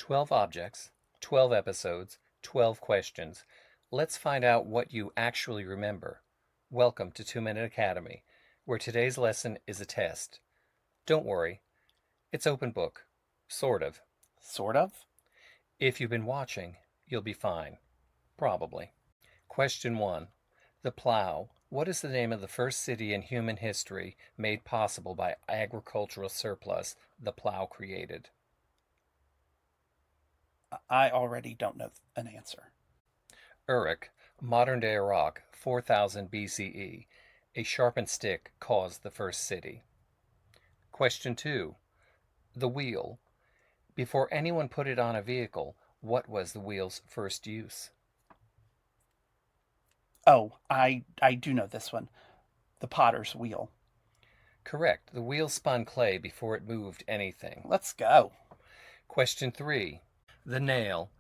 12 objects, 12 episodes, 12 questions. Let's find out what you actually remember. Welcome to 2 Minute Academy, where today's lesson is a test. Don't worry, it's open book. Sort of. Sort of? If you've been watching, you'll be fine. Probably. Question 1. The plow. What is the name of the first city in human history made possible by agricultural surplus the plow created? I already don't know an answer. Uruk, modern-day Iraq, 4000 BCE. A sharpened stick caused the first city. Question 2. The wheel. Before anyone put it on a vehicle, what was the wheel's first use? Oh, I do know this one. The potter's wheel. Correct. The wheel spun clay before it moved anything. Let's go. Question 3. The nail.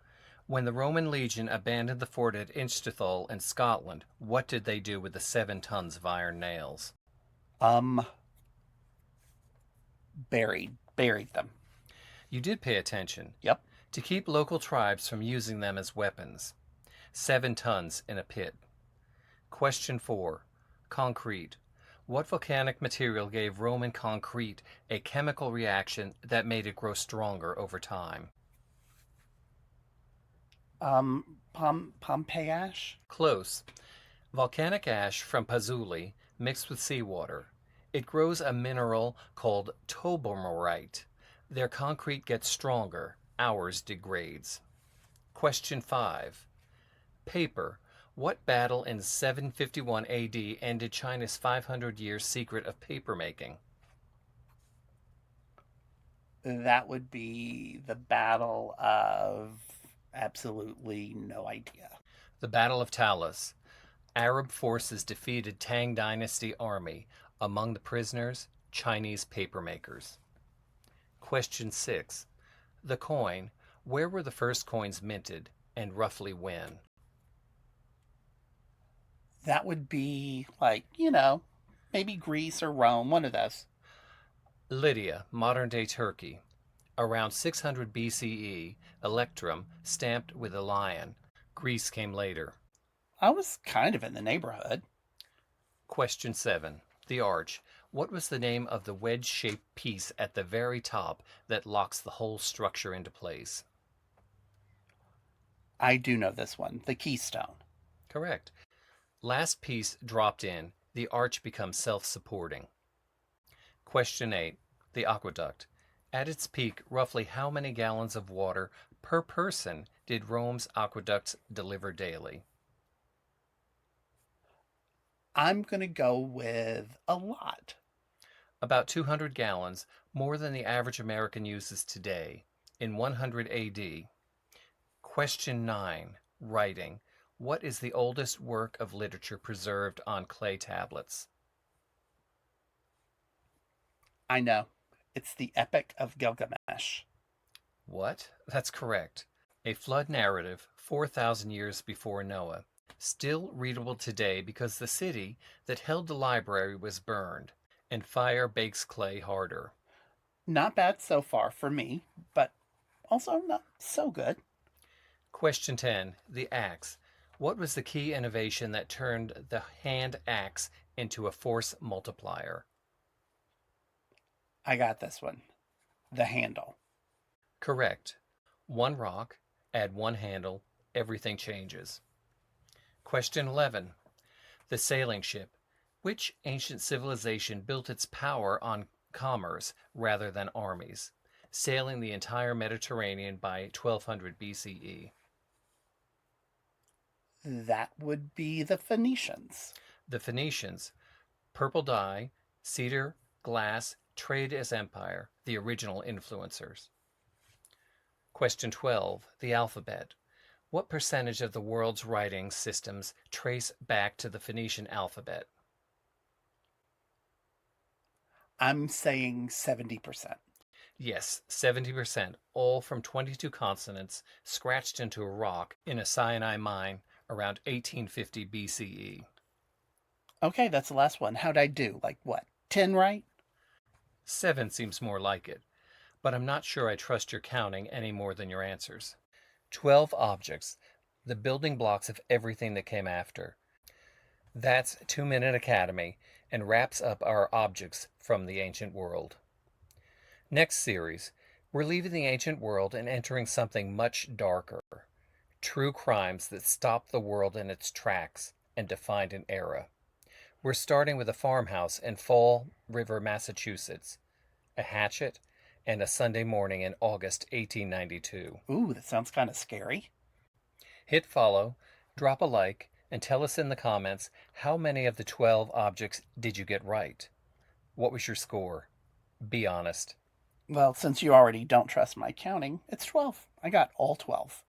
When the Roman legion abandoned the fort at Inchthethal in Scotland, what did they do with the 7 tons of iron nails? Buried them. You did pay attention. Yep. To keep local tribes from using them as weapons. 7 tons in a pit. Question 4. Concrete. What volcanic material gave Roman concrete a chemical reaction that made it grow stronger over time? Pompeii ash? Close. Volcanic ash from Pazuli mixed with seawater. It grows a mineral called tobermorite. Their concrete gets stronger, ours degrades. Question 5. Paper. What battle in 751 AD ended China's 500-year secret of papermaking? That would be the Battle of absolutely no idea. The Battle of Talas. Arab forces defeated Tang Dynasty army. Among the prisoners, Chinese papermakers. Question 6. The coin. Where were the first coins minted, and roughly when? That would be maybe Greece or Rome, one of those. Lydia, modern-day Turkey. Around 600 BCE, Electrum, stamped with a lion. Greece came later. I was kind of in the neighborhood. Question 7. The arch. What was the name of the wedge-shaped piece at the very top that locks the whole structure into place? I do know this one. The keystone. Correct. Last piece dropped in, the arch becomes self-supporting. Question 8. The aqueduct. At its peak, roughly how many gallons of water per person did Rome's aqueducts deliver daily? I'm going to go with a lot. About 200 gallons, more than the average American uses today, in 100 AD. Question 9. Writing. What is the oldest work of literature preserved on clay tablets? I know. It's the Epic of Gilgamesh. What? That's correct. A flood narrative 4,000 years before Noah. Still readable today because the city that held the library was burned, and fire bakes clay harder. Not bad so far for me, but also not so good. Question 10. The axe. What was the key innovation that turned the hand axe into a force multiplier? I got this one. The handle. Correct. 1 rock, add 1 handle, everything changes. Question 11. The sailing ship. Which ancient civilization built its power on commerce rather than armies, sailing the entire Mediterranean by 1200 BCE? That would be the Phoenicians. The Phoenicians. Purple dye, cedar, glass, trade as empire, the original influencers. Question 12. The alphabet. What percentage of the world's writing systems trace back to the Phoenician alphabet? I'm saying 70%. Yes, 70%, all from 22 consonants scratched into a rock in a Sinai mine around 1850 BCE. Okay, that's the last one. How'd I do? 10 right? 7 seems more like it. but I'm not sure I trust your counting any more than your answers. 12 objects, the building blocks of everything that came after. That's 2 Minute Academy and wraps up our objects from the ancient world. Next series, we're leaving the ancient world and entering something much darker. True crimes that stopped the world in its tracks and defined an era. We're starting with a farmhouse in Fall River, Massachusetts, a hatchet, and a Sunday morning in August 1892. Ooh, that sounds kind of scary. Hit follow, drop a like, and tell us in the comments how many of the 12 objects did you get right? What was your score? Be honest. Well, since you already don't trust my counting, it's 12. I got all 12.